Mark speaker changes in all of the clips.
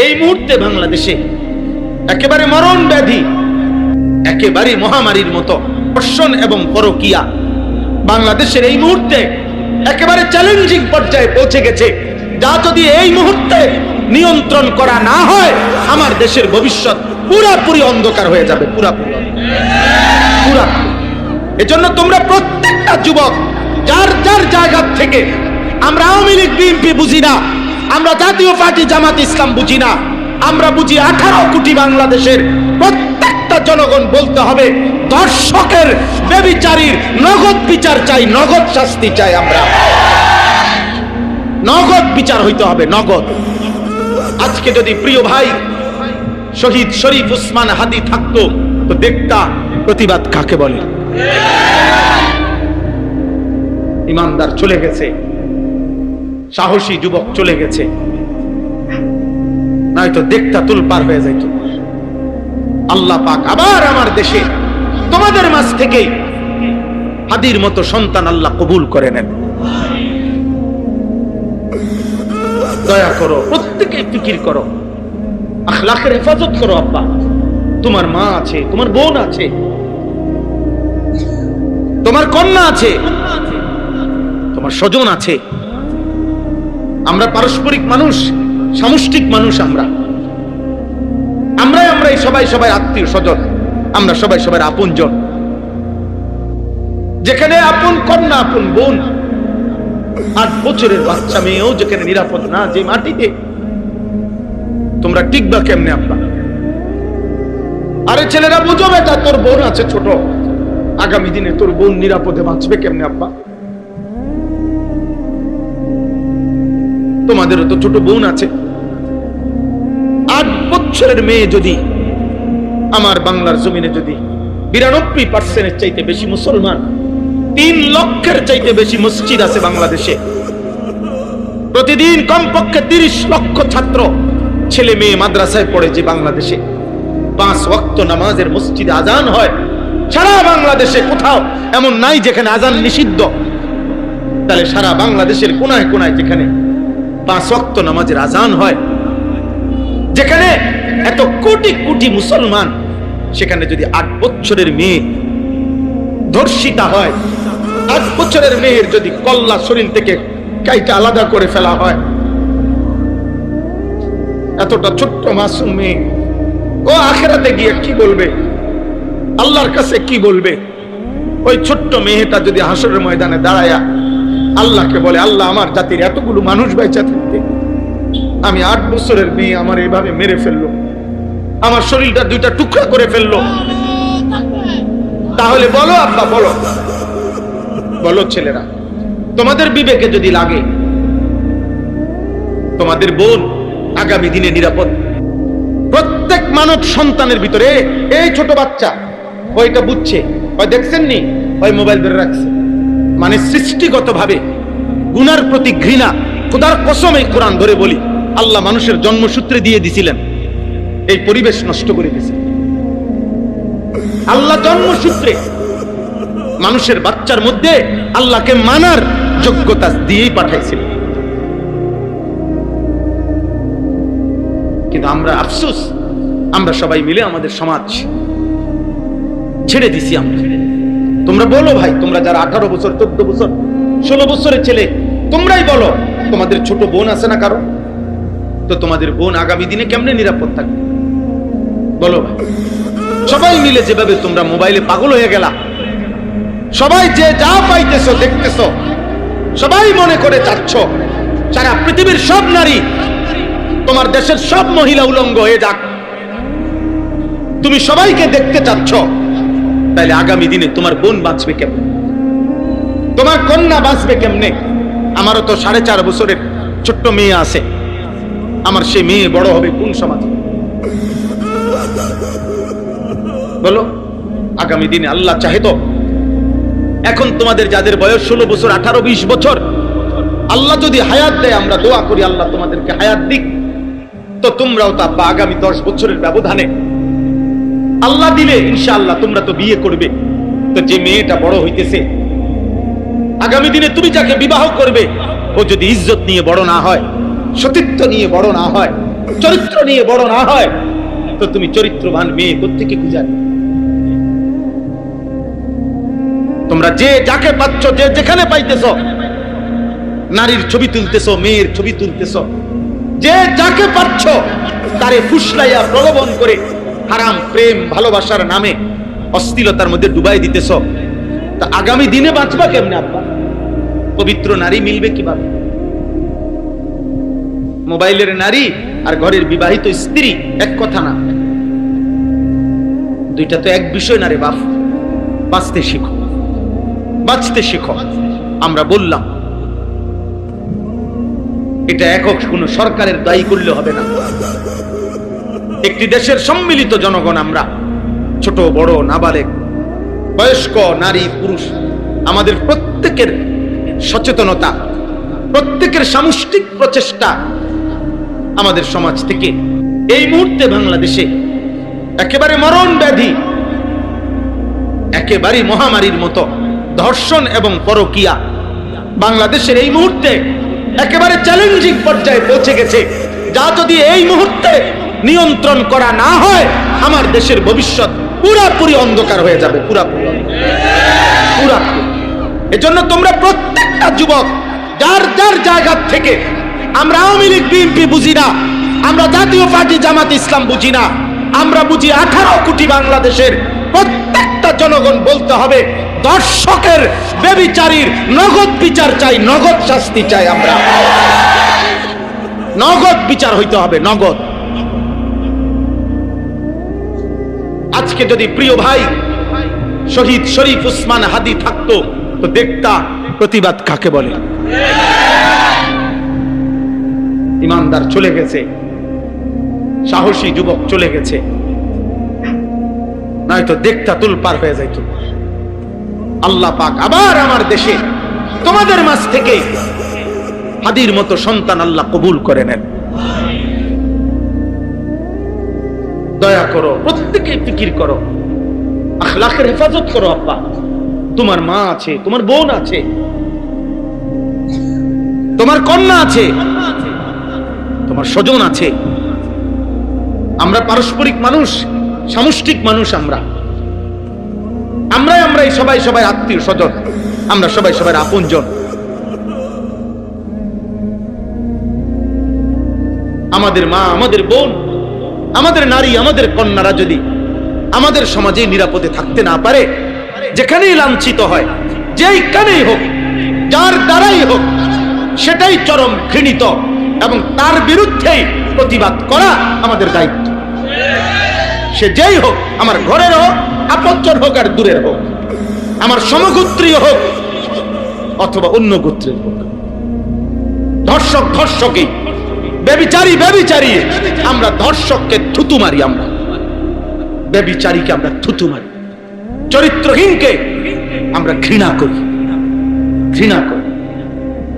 Speaker 1: এই মুহূর্তে বাংলাদেশে একেবারে মরণ ব্যাধি, একেবারে মহামারীর মতো ধর্ষণ এবং পরকীয়া বাংলাদেশের এই মুহূর্তে একেবারে চ্যালেঞ্জিং পর্যায়ে পৌঁছে গেছে। যা যদি এই মুহূর্তে নিয়ন্ত্রণ করা না হয়, আমার দেশের ভবিষ্যৎ পুরাপুরি অন্ধকার হয়ে যাবে, পুরাপুরি। এজন্য তোমরা প্রত্যেকটা যুবক যার যার জায়গা থেকে, আমরা আওয়ামী লীগ বিএনপি বুঝি না, আমরা জাতীয় পার্টি জামাত ইসলাম বুঝি না, আমরা বুঝি 18 কোটি বাংলাদেশের প্রত্যেকটা জনগণ বলতে হবে ধর্ষকের, ব্যভিচারীর নগদ বিচার চাই, নগদ শাস্তি চাই। আমরা নগদ বিচার হইতে হবে, নগদ। আজকে যদি প্রিয় ভাই শহীদ শরীফ উসমান হাদি থাকতো তো দেখতা প্রতিবাদ কাকে বলে। ইমানদার চলে গেছে, সাহসী যুবক চলে গেছে, নয়তো দেখতা তুলপার হয়ে যাইত। আল্লাহ পাক আবার আমার দেশে তোমাদের মাঝ থেকেই হাদির মতো সন্তান আল্লাহ কবুল করে নেন। দয়া করো, প্রত্যেকেই ফিকির করো, আখলাকের হেফাজত করো। আব্বা, তোমার মা আছে, তোমার বোন আছে, তোমার কন্যা আছে, তোমার স্বজন আছে। আমরা পারস্পরিক মানুষ, সামষ্টিক মানুষ। আমরাই সবাই আত্মীয় স্বজন, আমরা সবাই আপনজন। যেখানে আপন কন্যা, আপন বোন, 8 বছরের বাচ্চা মেয়েও যেখানে নিরাপদ না, যে মাটিতে, তোমরা টিকবা কেমনে আব্বা? আরে ছেলেরা বুঝো বেটা, তোর বোন আছে ছোট, আগামী দিনে তোর বোন নিরাপদে বাঁচবে কেমনে আব্বা? তোমাদেরও তো ছোট বোন আছে। 8 বছরের মেয়ে যদি আমার বাংলার জমিনে যদি 92% চাইতে বেশি মুসলমান, 3 লক্ষের চাইতে বেশি মসজিদ আছে বাংলাদেশে, প্রতিদিন কমপক্ষে 30 লক্ষ ছাত্র ছেলে মেয়ে মাদ্রাসায় পড়ে, যে বাংলাদেশে 5 ওয়াক্ত নামাজের মসজিদে আজান হয়। সারা বাংলাদেশে কোথাও এমন নাই যেখানে আজান নিষিদ্ধ। তাহলে সারা বাংলাদেশের কোনায় কোনায় যেখানে 5 ওয়াক্ত নামাজের আজান হয়, যেখানে এত কোটি কোটি মুসলমান, সেখানে যদি 8 বছরের মেয়ে ধর্ষিতা হয়, 8 বছরের মেয়ের যদি কল্লা শরীর থেকে কাইটা আলাদা করে ফেলা হয়, এতটা ছোট্ট মাসুম মেয়ে, ও আখিরাতে গিয়ে কি বলবে, আল্লাহর কাছে কি বলবে? ওই ছোট্ট মেয়েটা যদি হাসরের ময়দানে দাঁড়ায়া আল্লাহকে বলে, আল্লাহ আমার জাতির এতগুলো মানুষ বাইচা থাকতে আমি 8 বছরের মেয়ে আমার এভাবে মেরে ফেললো, আমার শরীরটা 2টা টুকরা করে ফেললো, তাহলে বলো আব্বা, বলো ছেলেরা, তোমাদের বিবেকে যদি লাগে তোমাদের বোন আগামী দিনে নিরাপদ? প্রত্যেক মানব সন্তানের ভিতরে এই ছোট বাচ্চা ওইটা বুঝছে, ওই দেখছেন নি, ওই মোবাইল ধরে রাখছে, মানে সৃষ্টিগত ভাবে গুনার প্রতি ঘৃণা। খোদার কসম, এই কোরআন ধরে বলি, আল্লাহ মানুষের জন্মসূত্রে দিয়ে দিছিলেন, এই পরিবেশ নষ্ট করে দিয়েছে। আল্লাহ জন্মসূত্রে মানুষের বাচ্চার মধ্যে আল্লাহকে মানার যোগ্যতা দিয়েই পাঠাইছিলেন। কিন্তু আমরা আফসোস, আমরা সবাই মিলে আমাদের সমাজ ছেড়ে দিছি। তোমরা বলো ভাই, তোমরা যারা 18 বছর, 14 বছর, 16 বছরের ছেলে, তোমরাই বলো, তোমাদের ছোট বোন আছে না কারো? তো তোমাদের বোন আগামী দিনে কেমনে নিরাপদ থাকবে বলো ভাই? সবাই মিলে যেভাবে তোমরা মোবাইলে পাগল হয়ে গেলা, সবাই যে যা পাইতেছো দেখতেছো, সবাই মনে করে চাচ্ছ সারা পৃথিবীর সব নারী, তোমার দেশের সব মহিলা উলঙ্গ হয়ে যাক, তুমি সবাইকে দেখতে চাচ্ছ। তাইলে আগামী দিনে তোমার বোন বাঁচবে কেমনে? তোমার কন্যা বাঁচবে কেমনে? আমারও তো 4.5 বছরের ছোট্ট মেয়ে আছে, আমার সে মেয়ে বড় হবে কোন সমাজে বলো? আগামী দিনে আল্লাহ চাহে তো, এখন তোমাদের যাদের বয়স 16 বছর, 18, 20 বছর, আল্লাহ যদি হায়াত দেয়, আমরা দোয়া করি আল্লাহ তোমাদেরকে হায়াত দিক, তো তোমরাও তা আগামী 10 বছরের ব্যবধানে আল্লাহ দিলে ইনশাআল্লাহ তোমরা তো বিয়ে করবে। তো যে মেয়েটা বড় হইতেছে, আগামী দিনে তুমি যাকে বিবাহ করবে, ও যদি ইজ্জত নিয়ে বড় না হয়, সতীত্ব নিয়ে বড় না হয়, চরিত্র নিয়ে বড় না হয় তো তুমি চরিত্রবান মেয়ে কোত্থেকে খুঁজে আনবে? তোমরা যে যাকে পাচ্ছ, যে যেখানে পাইতেছ, নারীর ছবি তুলতেছ, মেয়ের ছবি তুলতেছ, যে যাকে পাচ্ছ তারে ফুসলাইয়া প্রলোভন করে হারাম প্রেম ভালোবাসার নামে অশ্লীলতার মধ্যে ডুবাই দিতেছ। তা আগামী দিনে বাঁচবা কেমনে আব্বা? পবিত্র নারী মিলবে কিভাবে? মোবাইলের নারী আর ঘরের বিবাহিত স্ত্রী এক কথা না, দুইটা তো এক বিষয় না রে বাপ। বাঁচতে শিখো, বাঁচতে শিখো। আমরা বললাম এটা একক কোন সরকারের দায়ী করলে হবে না। একটি দেশের সম্মিলিত জনগণ আমরা, ছোট বড় নাবালেগ বয়স্ক নারী পুরুষ, আমাদের প্রত্যেকের সচেতনতা, প্রত্যেকের সামষ্টিক প্রচেষ্টা আমাদের সমাজ থেকে এই মুহূর্তে বাংলাদেশে একেবারে মরণ ব্যাধি, একেবারে মহামারীর মতো ধর্ষণ এবং পরকীয়া বাংলাদেশের এই মুহূর্তে একেবারে চ্যালেঞ্জিং পর্যায়ে পৌঁছে গেছে। যা যদি এই মুহূর্তে নিয়ন্ত্রণ করা না হয়, আমার দেশের ভবিষ্যৎ পুরাপুরি অন্ধকার হয়ে যাবে, পুরাপুরি। এজন্য তোমরা প্রত্যেকটা যুবক যার যার জায়গা থেকে, আমরা আওয়ামী লীগ বিএনপি বুঝি না, আমরা জাতীয় পার্টি জামাত ইসলাম বুঝি না, আমরা বুঝি 18 কোটি বাংলাদেশের প্রত্যেকটা জনগণ বলতে হবে দর্শকের বেবিচারীর নগদ বিচার চাই, নগদ শাস্তি চাই। আমরা নগদ বিচার হইতে হবে, নগদ। আজকে যদি প্রিয় ভাই শহীদ শরীফ উসমান হাদি থাকতো তো দেখতা প্রতিবাদ কাকে বলে। ইমানদার চলে গেছে, সাহসী যুবক চলে গেছে, নয়তো দেখতা তুলপার হয়ে যাইত। আল্লাহ পাক আবার আমার দেশে তোমাদের মাঝ থেকে হাদির মতো সন্তান আল্লাহ কবুল করে নেন। দয়া করো, প্রত্যেকে ফিকির করো, আখলাকের হেফাজত করো। আব্বা, তোমার মা আছে, তোমার বোন আছে, তোমার কন্যা আছে, তোমার স্বজন আছে। আমরা পারস্পরিক মানুষ, সামষ্টিক মানুষ। আমরাই সবাই আত্মীয় স্বজন, আমরা সবাই আপনজন। আমাদের মা, আমাদের বোন, আমাদের নারী, আমাদের কন্যারা যদি আমাদের সমাজে নিরাপদে থাকতে না পারে, যেখানেই লাঞ্ছিত হয়, যেইখানেই হোক, যার দ্বারাই হোক, সেটাই চরম ঘৃণিত এবং তার বিরুদ্ধেই প্রতিবাদ করা আমাদের দায়িত্ব। সে যেই হোক, আমার ঘরের হোক, আপনজন হোক আর দূরের হোক, আমার সমগোত্রীয় হোক অথবা অন্য গোত্রের হোক। ধর্ষক ধর্ষকই, ব্যভিচারী আমরা ধর্ষককে থুতু মারি, আমরা ব্যভিচারীকে আমরা থুতু মারি, চরিত্রহীনকে আমরা ঘৃণা করি।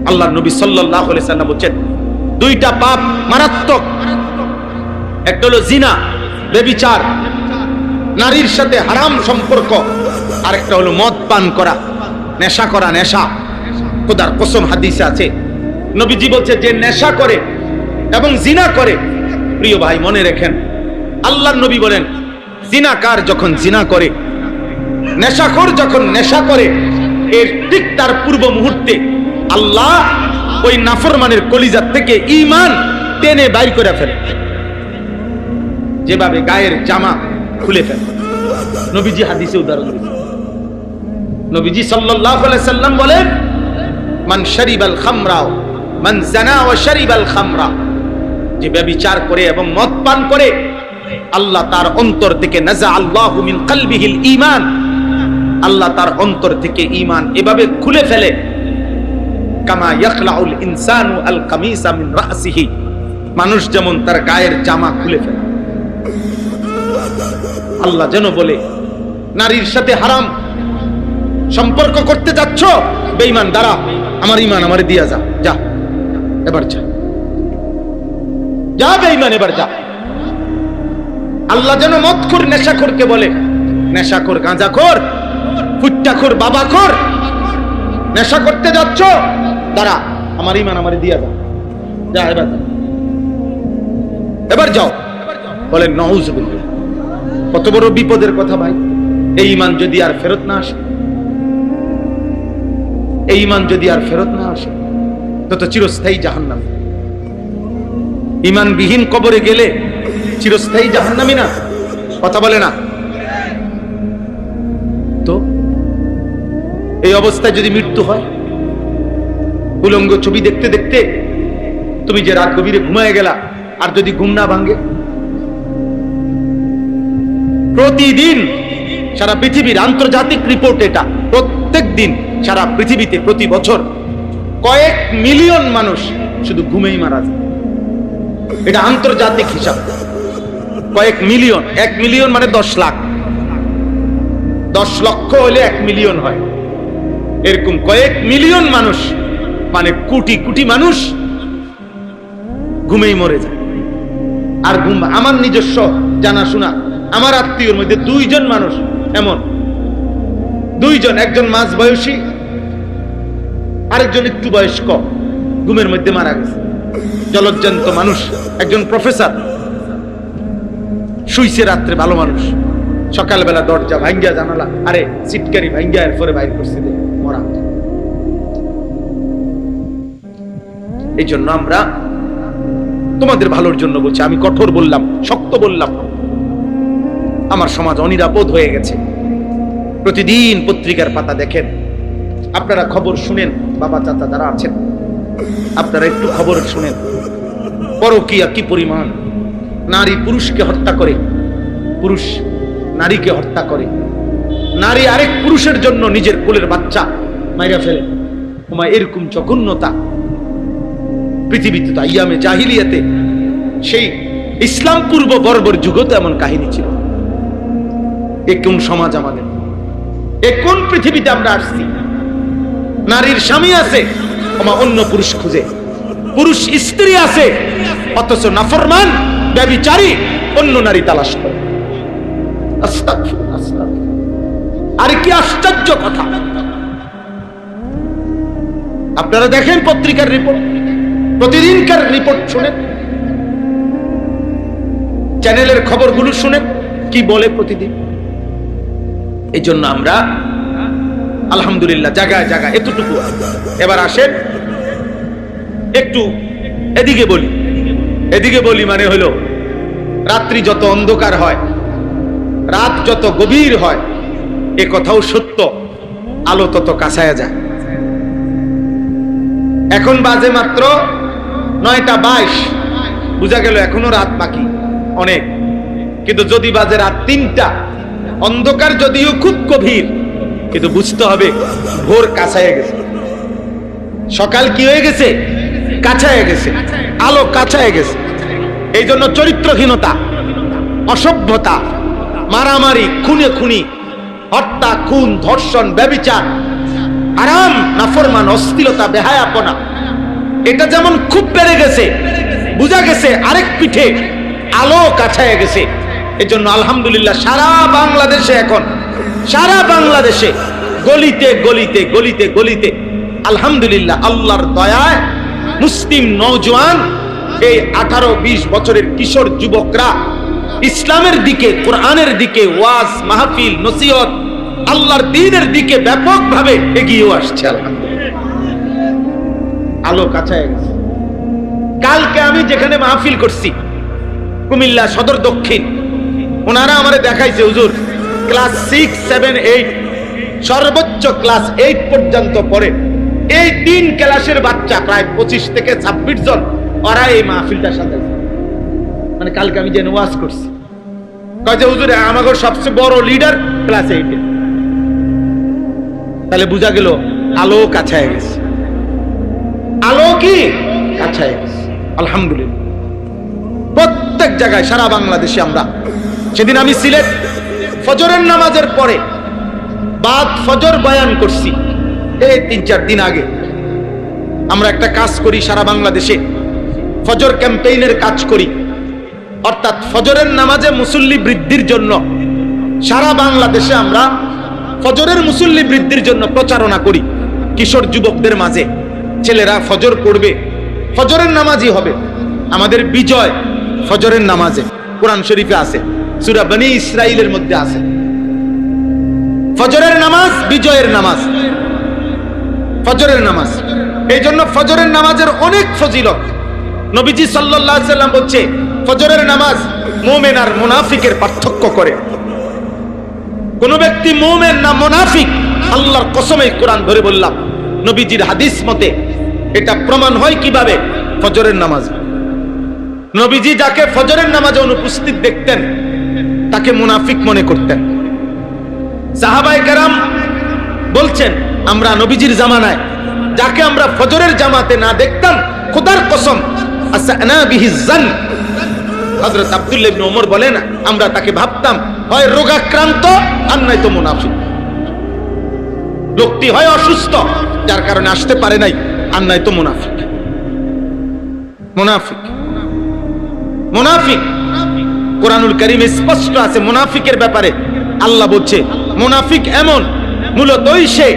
Speaker 1: আল্লাহর নবী সাল্লাল্লাহু আলাইহি সাল্লাম বলেন দুইটা পাপ মারাত্মক, একটা হলো জিনা, ব্যভিচার, নারীর সাথে হারাম সম্পর্ক, আর একটা হলো মদ পান করা, নেশা করা। নেশা খোদার কসম হাদিসে আছে, নবীজি বলছে যে নেশা করে এবং জিনা করে, প্রিয় ভাই মনে রাখেন, আল্লাহর নবী বলেন জিনাকার যখন জিনা করে, নেশাখোর যখন নেশা করে, এর ঠিক তার পূর্ব মুহূর্তে আল্লাহ ওই নাফরমানের কলিজা থেকে ঈমান টেনে বাইর করে ফেলে, যেভাবে গায়ের জামা খুলে ফেলে। নবীজি হাদিসে উদাহরণ দিয়েছেন। নবীজি সাল্লাল্লাহু আলাইহি সাল্লাম বলেন মান শারিবাল খামরা মান জানা ওয়া শারিবাল খামরা, যে ব্যভিচার করে এবং মদ পান করে, আল্লাহ তার অন্তর থেকে নাজা আল্লাহু মিন কলবিহিল ঈমান, আল্লাহ তার অন্তর থেকে ঈমান এভাবে খুলে ফেলে, কামা ইয়াখলাউল ইনসানু আল কামিসা মিন রাসিহি, মানুষ যেমন তার গায়ের জামা খুলে ফেলে। আল্লাহ যেন বলে নারীর সাথে হারাম সম্পর্ক করতে যাচ্ছ, বেঈমান দাঁড়া, আমার ঈমান আমারে দিয়া যা, যা এবার যা বেঈমান, এবার যা। আল্লাহ যেন মদখোর নেশাখোরকে বলে, নেশাখোর, গাঁজাখোর, ফুট্টাখোর, বাবাখোর, নেশা করতে যাচ্ছ, দাঁড়া, আমার ঈমান আমারে দিয়া যা, যা এবার যা। এবার যাও। বলেন নাউজুবিল্লাহ। কত বড় বিপদের কথা ভাই। এই ঈমান যদি আর ফেরত না আসে, এই ঈমান যদি আর ফেরত না আসে, তো চিরস্থায়ী জাহান্নাম। ঈমানবিহীন কবরে গেলে চিরস্থায়ী জাহান্নামী না? কথা বলে না তো? এই অবস্থায় যদি মৃত্যু হয়, উলঙ্গ ছবি দেখতে দেখতে তুমি যে রাত গভীরে ঘুমায় গেলা, আর যদি ঘুম না ভাঙে, প্রতিদিন সারা পৃথিবীর আন্তর্জাতিক রিপোর্ট এটা, প্রত্যেক দিন সারা পৃথিবীতে প্রতি বছর কয়েক মিলিয়ন মানুষ শুধু ঘুমেই মারা যায়। এটা আন্তর্জাতিক হিসাব। কয়েক মিলিয়ন, 1 মিলিয়ন মানে 10 লাখ, 10 লক্ষ হলে 1 মিলিয়ন হয়। এরকম কয়েক মিলিয়ন মানুষ, মানে কোটি কোটি মানুষ ঘুমেই মরে যায়। আর ঘুম, আমার নিজস্ব জানাশোনা আমার আত্মীয়র মধ্যে 2 জন মানুষ এমন, 2 জন, একজন মাঝ বয়সী, আরেকজন একটু বয়স্ক, ঘুমের মধ্যে মারা গেছে। জলজ্জান্ত মানুষ, একজন প্রফেসর শুইছে রাত্রে, ভালো মানুষ, সকালবেলা দরজা ভাঙ্গিয়া, জানালা আরে সিটকারি ভাঙ্গিয়া এরপরে বাইর করছে মরা। এই জন্য আমরা তোমাদের ভালোর জন্য বলছি, আমি কঠোর বললাম, শক্ত বললাম। আমার সমাজ অনিরাপদ হয়ে গেছে। প্রতিদিন পত্রিকার পাতা দেখেন, আপনারা খবর শুনেন, বাবা চাচা যারা আছেন আপনারা একটু খবর শুনেন, পরকীয়া কি পরিমাণ। নারী পুরুষকে হত্যা করে, পুরুষ নারীকে হত্যা করে, নারী আরেক পুরুষের জন্য নিজের কোলের বাচ্চা মাইরা ফেলে। ওমা, এরকম জঘন্যতা পৃথিবীতে তো আইয়ামে জাহিলিয়াতে, সেই ইসলাম পূর্ব বর্বর যুগতে এমন কাহিনী ছিল। এ কোন সমাজ আমাদের? এ কোন পৃথিবীতে আমরা আসছি? নারীর স্বামী আছে, ওমা অন্য পুরুষ খুঁজে, পুরুষ স্ত্রী আছে, অথচ নাফরমান ব্যভিচারী অন্য নারী তালাশ করে। আস্তাগফিরুল্লাহ, আস্তাগফিরুল্লাহ। আর কি আশ্চর্য কথা! আপনারা দেখেন পত্রিকার রিপোর্ট, প্রতিদিনকার রিপোর্ট শুনেন, চ্যানেলের খবরগুলো শুনেন, কি বলে প্রতিদিন। এই জন্য আমরা আলহামদুলিল্লাহ জায়গায় জায়গায় এতটুকু। এবার আসেন একটু এদিকে বলি। এদিকে বলি মানে হলো, রাত্রি যত অন্ধকার হয়, রাত যত গভীর হয়, এ কথাও সত্য, আলো তত কাছায়া যায়। এখন বাজে মাত্র 9টা 22, বুঝা গেল এখনো রাত বাকি অনেক। কিন্তু যদি বাজে রাত 3টা, অন্ধকার যদিও খুব গভীর, কিন্তু বুঝতে হবে ভোর কাছায় গেছে, সকাল কি হয়ে গেছে, কাছায় গেছে, আলো কাছায় গেছে। এই জন্য চরিত্রহীনতা, অসভ্যতা, মারামারি, খুনে খুনি, হত্যা, খুন, ধর্ষণ, ব্যভিচার, আরাম, নাফরমান, অশ্লীলতা, বেহায়াপনা, এটা যেমন খুব বেড়ে গেছে, বুঝা গেছে আরেক পিঠে আলো কাছায় গেছে। এই জন্য আলহামদুলিল্লাহ সারা বাংলাদেশে এখন, সারা বাংলাদেশে গলিতে গলিতে গলিতে গলিতে আলহামদুলিল্লাহ আল্লাহর দয়ায় মুসলিম নওজোয়ান, এই 18-20 বছরের কিশোর যুবকরা ইসলামের দিকে, কোরআনের দিকে, ওয়াজ মাহফিল, নসিহত, আল্লাহর দ্বীনের দিকে ব্যাপকভাবে এগিয়ে আসছে। আলহামদুলিল্লাহ আলো কাছায় গেছে। কালকে আমি যেখানে মাহফিল করছি, কুমিল্লা সদর দক্ষিণ, ওনারা আমারে দেখাইছে, হুজুর ক্লাস 6, 7, 8, সর্বোচ্চ ক্লাস 8 পর্যন্ত পড়ে, এই 3 ক্লাসের বাচ্চা প্রায় 25 থেকে 26 জন, ওরা এই মাহফিলটা সাজাইছে। মানে কালকে আমি যে ওয়াজ করছি, কয়েছে হুজুর আমাদের সবচেয়ে বড় লিডার ক্লাস 8 এর। তাহলে বোঝা গেল আলো কাছায় গেছে, আলো কি কাছায় গেছে। আলহামদুলিল্লাহ প্রত্যেক জায়গায় সারা বাংলাদেশে আমরা, সেদিন আমি সিলেট ফজরের নামাজের পরে বাদ ফজর বয়ান করছি, এই 3-4 দিন আগে। আমরা একটা কাজ করি সারা বাংলাদেশে, ফজর ক্যাম্পেইনের কাজ করি, অর্থাৎ ফজরের নামাজে মুসল্লি বৃদ্ধির জন্য সারা বাংলাদেশে আমরা ফজরের মুসল্লি বৃদ্ধির জন্য প্রচারণা করি। কিশোর যুবকদের মাঝে ছেলেরা ফজর পড়বে, ফজরের নামাজই হবে। আমাদের বিজয় ফজরের নামাজে, কোরআন শরীফে আছে, সূরা বনী ইসরাইলের মধ্যে আছে। ফজরের নামাজ বিজয়ের নামাজ, ফজরের নামাজ। এই জন্য ফজরের নামাজের অনেক ফজিলত। নবীজি সাল্লাল্লাহু আলাইহি সাল্লাম বলছে, ফজরের নামাজ মুমিন আর মুনাফিকের পার্থক্য করে। কোন ব্যক্তি মুমিন না মুনাফিক, আল্লাহর কসমে কোরআন ধরে বললাম, নবীজির হাদিস মতে এটা প্রমাণ হয় কিভাবে? ফজরের নামাজ। নবীজি যাকে ফজরের নামাজে অনুপস্থিত দেখতেন তাকে মুনাফিক মনে করতেন। সাহাবায়ে কেরাম বলছেন, আমরা নবীজির জামানায় যাকে আমরা ফজরের জামাতে না দেখতাম, খোদার কসম আসানা বিহি জান, হযরত আব্দুল্লাহ ইবনে ওমর বলেন, আমরা তাকে ভাবতাম হয় রোগাক্রান্ত আর নয়তো মুনাফিক। লোকটি হয় অসুস্থ যার কারণে আসতে পারে নাই, আর নয়তো মুনাফিক। মুনাফিক মুনাফিক কোরআনুল কারীমে স্পষ্ট আছে মুনাফিকের ব্যাপারে। আল্লাহ বলছে মুনাফিক এমন, মূলত সে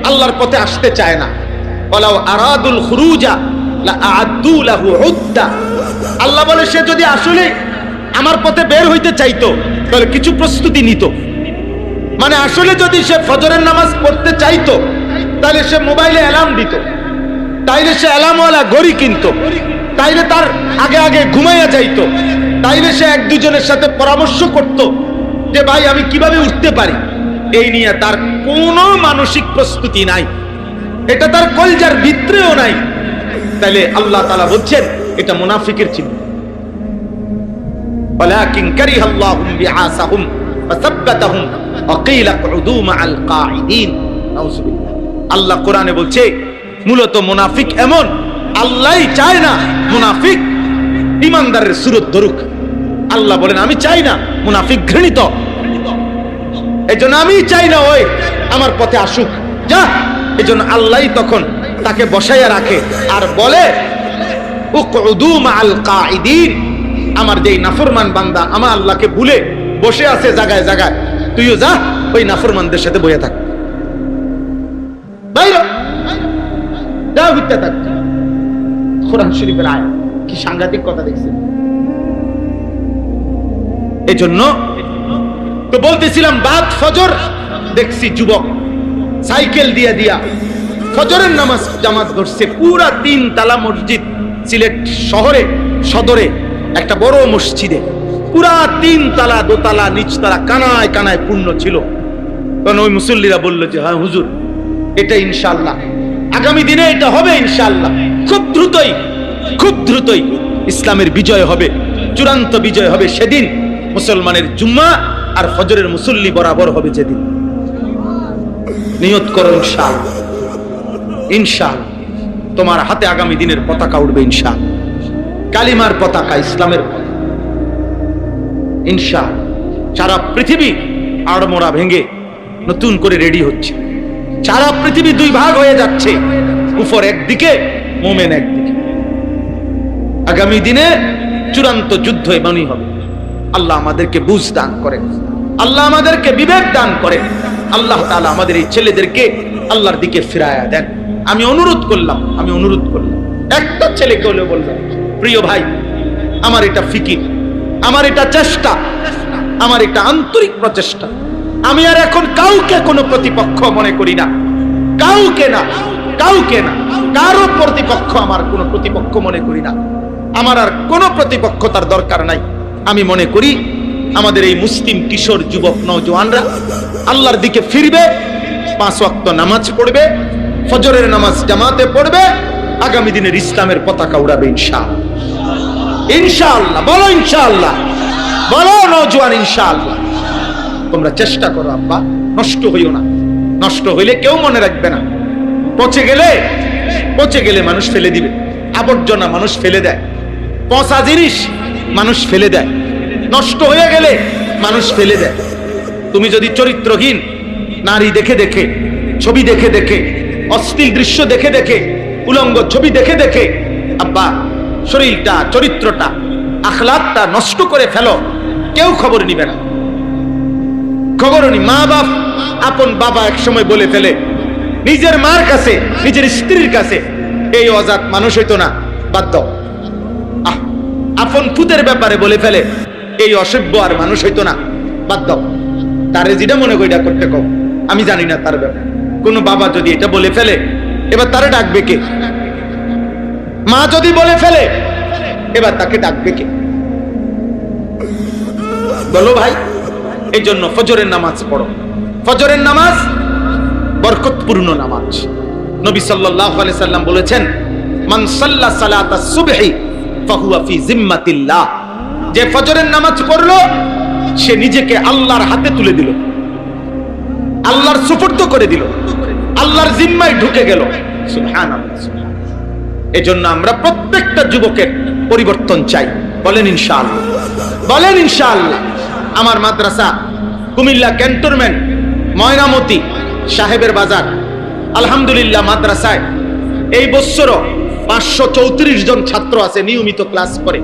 Speaker 1: আল্লাহর পথে আসতে চায় না। ওয়ালাউ আরাদুল খুরুজা লা আ'আদু লাহু উদ্দা। আল্লাহ বলে সে যদি আসলে আমার পথে বের হইতে চাইতো তাহলে কিছু প্রস্তুতি নিত। মানে আসলে যদি সে ফজরের নামাজ পড়তে চাইতো তাহলে সে মোবাইলে অ্যালার্ম দিত, তাইলে সে অ্যালার্মওয়ালা ঘড়ি কিনতো, তাইলে তার আগে আগে ঘুমাইয়া যাইতো, তাইলে সে এক দুজনের সাথে পরামর্শ করত যে ভাই আমি কিভাবে উঠতে পারি। এই নিয়ে তার কোনো মানসিক প্রস্তুতি নাই, এটা তার কলজার ভিতরেও নাই। তাইলে আল্লাহ তাআলা বলছেন এটা মুনাফিকের চিহ্ন। ওয়ালাকিন কারিহাল্লাহুম বিআসাহুম ফাসাব্বাতাহুম ওয়া কিলা কুদু মাআল কাঈদিন। নাউযুবিল্লাহ। আল্লাহ কোরআনে বলছে মূলত মুনাফিক এমন, আল্লাহই চায় না মুনাফিক ঈমানদারের সুরত ধরুক। আল্লাহ বলেন আমি চাই না, মুনাফিক ঘৃণিত। এজন্য আমি চাই না ওই আমার পথে আসুক, যা। এজন্য আল্লাহই তখন তাকে বসাইয়া রাখে আর বলে উকউদু মাআল কাঈদিন। আমার যেই নাফরমান বান্দা আমার আল্লাহকে ভুলে বসে আছে জায়গায় জায়গায়, তুইও যা ওই নাফরমানদের সাথে বসে থাক, বাইরে যা, হইতে থাক। কোরআন শরীফের আয়াত, কি সাংঘাতিক কথা দেখছেন। এজন্য তো বলতেছিলাম বাদ ফজর দেখছি যুবক সাইকেল দিয়া দিয়া ফজরের নামাজ জামাত ধরছে। পুরা 3 তালা মসজিদ, সিলেট শহরে সদরে একটা বড় মসজিদে পুরা 3 তালা, দোতলা, নিচতলা কানায় কানায় পূর্ণ ছিল। তখন ওই মুসল্লিরা বলল যে হ্যাঁ হুজুর, এটা ইনশাআল্লাহ আগামী দিনে এটা হবে ইনশাআল্লাহ। খুব দ্রুতই ইসলামের বিজয় হবে, চূড়ান্ত বিজয় হবে সেদিন। মুসলমানের জুম্মা আর ফজরের মুসল্লি বরাবর হবে যেদিন। নিয়ত করো ইনশাআল্লাহ, ইনশাআল্লাহ তোমার হাতে আগামী দিনের পতাকা উঠবে ইনশাআল্লাহ, কালিমার পতাকা, ইসলামের পতাকা ইনশাআল্লাহ। সারা পৃথিবী আড়মোড়া ভেঙে নতুন করে রেডি হচ্ছে। সারা পৃথিবী 2 ভাগ হয়ে যাচ্ছে, কুফর একদিকে, মুমিন একদিকে। আগামী দিনে চূড়ান্ত যুদ্ধ এমনই হবে। আল্লাহ আমাদেরকে বুঝ দান করেন, আল্লাহ আমাদেরকে বিবেক দান করেন। আল্লাহ তাআলা আমাদের এই ছেলেদেরকে আল্লাহর দিকে ফিরায়া দেন। আমি অনুরোধ করলাম একটা ছেলেকে হলেও বললাম, প্রিয় ভাই, আমার এটা ফিকির, আমার এটা চেষ্টা, আমার এটা আন্তরিক প্রচেষ্টা। আমি আর এখন কাউকে কোনো প্রতিপক্ষ মনে করি না, কাউকে না, কারো প্রতিপক্ষ আমার কোনো প্রতিপক্ষ মনে করি না। আমার আর কোনো প্রতিপক্ষতার দরকার নাই। আমি মনে করি আমাদের এই মুসলিম কিশোর যুবক নওজোয়ানরা আল্লাহর দিকে ফিরবে, 5 ওয়াক্ত নামাজ পড়বে, ফজরের নামাজ জামাতে পড়বে, আগামী দিনের ইসলামের পতাকা উড়াবে ইনশাআল্লাহ। ইনশাআল্লাহ বলো, ইনশাআল্লাহ বলো নওজোয়ান, ইনশাআল্লাহ। তোমরা চেষ্টা করো আব্বা, নষ্ট হইও না। নষ্ট হইলে কেউ মনে রাখবে না। পচে গেলে মানুষ ফেলে দিবে, আবর্জনা মানুষ ফেলে দেয়, পচা জিনিস মানুষ ফেলে দেয়, নষ্ট হয়ে গেলে মানুষ ফেলে দেয়। তুমি যদি চরিত্রহীন নারী দেখে দেখে, ছবি দেখে দেখে, অশ্লীল দৃশ্য দেখে দেখে, উলঙ্গ ছবি দেখে দেখে আব্বা শরীরটা, চরিত্রটা, আখলাকটা নষ্ট করে ফেলো, কেউ খবর নিবে না। খবর নি। মা বাপ, আপন বাবা এক সময় বলে ফেলে নিজের মার কাছে, নিজের স্ত্রীর কাছে, এই অজাত মানুষ হইতো না, বাদ দাও। আপন আপন ফুতের ব্যাপারে বলে ফেলে, এই অসভ্য আর মানুষ হইতো না, বাদ দাও, তারে যেটা মনে করি এটা করতে কও, আমি জানি না তার ব্যাপারে। কোন বাবা যদি এটা বলে ফেলে, এবার তারে ডাকবে কে? মা যদি বলে ফেলে, এবার তাকে ডাকবে কে? বলো ভাই। এই জন্য ফজরের নামাজ পড়ো। ফজরের নামাজ বরকতপূর্ণ নামাজ। নবী সাল্লাল্লাহু আলাইহি সাল্লাম বলেছেন, মান সাল্লা সালাতাস সুবহি ফাহুয়া ফি জিম্মাতিল্লাহ, যে ফজরের নামাজ পড়লো সে নিজেকে আল্লাহর হাতে তুলে দিল, আল্লাহর সুপুর্দ করে দিল, আল্লাহর জিম্মায় ঢুকে গেল। সুবহানাল্লাহ। এজন্য আমরা প্রত্যেকটা যুবকের পরিবর্তন চাই। বলেন ইনশাআল্লাহ, বলেন ইনশাআল্লাহ। আমার মাদ্রাসা কুমিল্লা ক্যান্টনমেন্ট ময়নামতি সাহেবের বাজার, আলহামদুলিল্লাহ মাদ্রাসায় এই বছরও 534 জন ছাত্র আছে, নিয়মিত ক্লাস করে।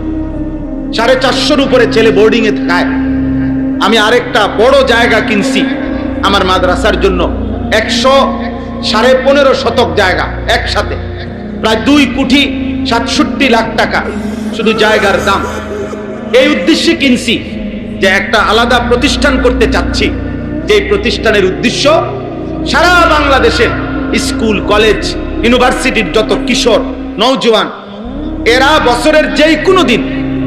Speaker 1: 450-র উপরে ছেলে বোর্ডিং এ থাকায় আমি আরেকটা বড় জায়গা কিনছি আমার মাদ্রাসার জন্য। 115.5 শতক জায়গা, একসাথে প্রায় 2,67,00,000 টাকা শুধু জায়গার দাম। এই উদ্দেশ্যে কিনছি যে একটা আলাদা প্রতিষ্ঠান করতে চাচ্ছি, যে প্রতিষ্ঠানের উদ্দেশ্য সারা বাংলাদেশের স্কুল, কলেজ, ইউনিভার্সিটির যত কিশোর নওজোয়ান, এরা বছরের যেই কোনো দিন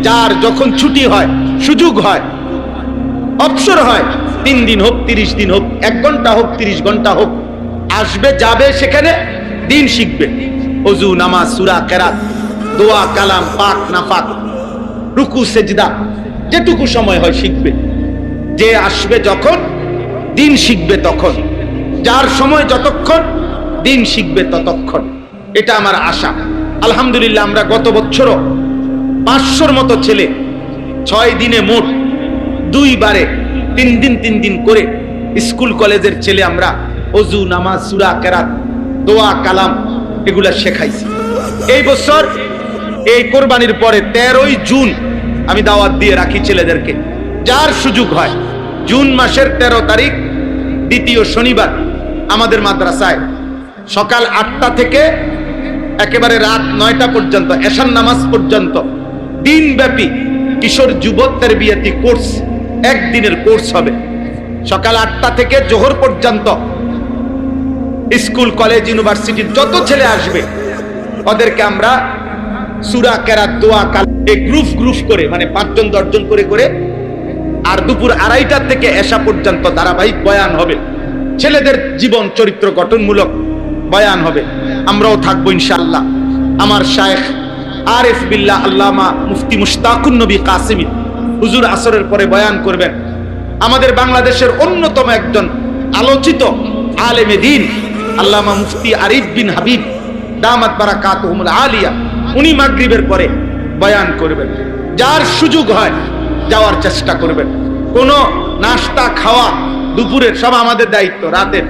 Speaker 1: যার যখন ছুটি হয়, সুযোগ হয়, অবসর হয়, 3 দিন হোক, 30 দিন হোক, 1 ঘন্টা হোক, 30 ঘন্টা হোক, আসবে, যাবে, সেখানে দিন শিখবে। ওযু, নামাজ, সূরা, কেরাত, দোয়া, কালাম, পাক নাফাক, রুকু, সেজদা, যেটুকু সময় হয় শিখবে। যে আসবে যখন দিন শিখবে তখন, যার সময় যতক্ষণ দিন শিখবে ততক্ষণ। এটা আমার আশা। আলহামদুলিল্লাহ আমরা গত বছরও 500-র মতো ছেলে 6 দিনে মোট 2 বারে 3 দিন করে স্কুল কলেজের ছেলে আমরা ওযু, নামাজ, সূরা, কেরাত, দোয়া, কালাম এগুলা শেখাইছি। এই বছর এই কোরবানির পরে 13ই জুন আমি দাওয়াত দিয়ে রাখি ছেলেদেরকে, যার সুযোগ হয় জুন মাসের 13 তারিখ দ্বিতীয় শনিবার আমাদের মাদ্রাসায় সকাল 8টা থেকে একেবারে রাত 9টা পর্যন্ত, এশার নামাজ পর্যন্ত দিনব্যাপী কিশোর যুবক তারবিয়াতি কোর্স, একদিনের কোর্স হবে। সকাল 8টা থেকে জোহর পর্যন্ত স্কুল, কলেজ, ইউনিভার্সিটির যত ছেলে আসবে ওদেরকে আমরা সূরা, কেরাত, দোয়া, কালাম এই গ্রুপ করে, মানে 5 জন 10 জন করে, আর দুপুর 2:30 থেকে এশা পর্যন্ত ধারাবাহিক বয়ান হবে। ছেলেদের জীবন চরিত্র গঠনমূলক বয়ান হবে। আমরাও থাকবো ইনশাআল্লাহ। আমার শায়েখ আরিফ বিল্লাহ আল্লামা মুফতি মুশতাকুন নবী কাসিমি হুজুর আসরের পরে বয়ান করবেন। আমাদের বাংলাদেশের অন্যতম একজন আলোচিত আলেমে দ্বীন আল্লামা মুফতি আরিফ বিন হাবিব দামাত বারাকাতুহুমুল আলিয়া, উনি মাগরিবের পরে বয়ান করবেন। যার সুযোগ হয় যাওয়ার চেষ্টা করবেন। কোনো নাস্তা খাওয়া দুপুরের সব আমাদের দায়িত্ব, রাতের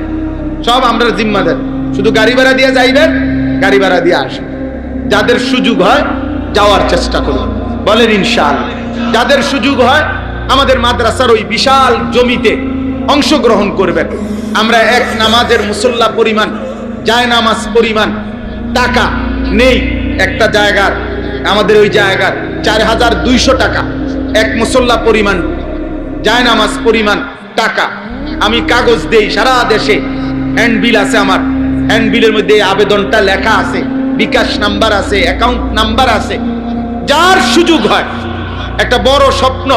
Speaker 1: সব আমরা জিম্মাদার। শুধু গাড়ি ভাড়া দিয়ে যাইবেন, গাড়ি ভাড়া দিয়ে আসবেন। যাদের সুযোগ হয় যাওয়ার চেষ্টা করবেন, বলেন ইনশাআল্লাহ। যাদের সুযোগ হয় আমাদের মাদ্রাসার ওই বিশাল জমিতে অংশগ্রহণ করবেন। আমরা এক নামাজের মুসল্লা পরিমাণ, জায় নামাজ পরিমাণ টাকা নেই একটা জায়গার। আমাদের ওই জায়গার 4200 টাকা এক মুসল্লা পরিমাণ, জায় নামাজ পরিমাণ টাকা। আমি কাগজ দেই সারা দেশে, হ্যান্ডবিল আছে আমার, হ্যান্ডবিলের মধ্যে আবেদনটা লেখা আছে, বিকাশ নাম্বার আছে, অ্যাকাউন্ট নাম্বার আছে। যার সুযোগ হয়, একটা বড় স্বপ্ন,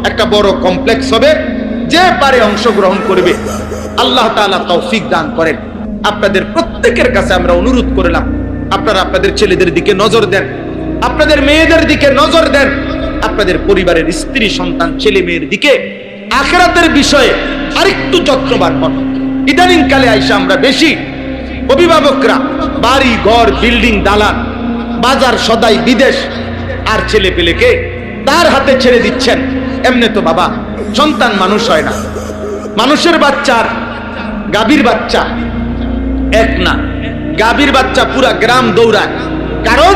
Speaker 1: একটা বড় কমপ্লেক্স হবে, যে পারে অংশগ্রহণ করবে। আল্লাহ তাআলা তৌফিক দান করেন। আপনাদের প্রত্যেকের কাছে আমরা অনুরোধ করলাম, আপনারা আপনাদের ছেলেদের দিকে নজর দেন, আপনাদের মেয়েদের দিকে নজর দেন, আপনাদের পরিবারের স্ত্রী, সন্তান, ছেলে মেয়ের দিকে আখিরাতের বিষয়ে আরেকটু যত্নবান হন। ইদানিং কালে আইসা আমরা বেশি অভিভাবকরা বাড়ি ঘর, বিল্ডিং, দালান, বাজার, সদাই, বিদেশ, আর ছেলে পেলেকে তার হাতে ছেড়ে দিচ্ছেন। এমনি তো বাবা সন্তান মানুষ হয় না। মানুষের বাচ্চার গাভীর বাচ্চা এক না, গাভীর বাচ্চা পুরা গ্রাম দৌড়ায়। কারণ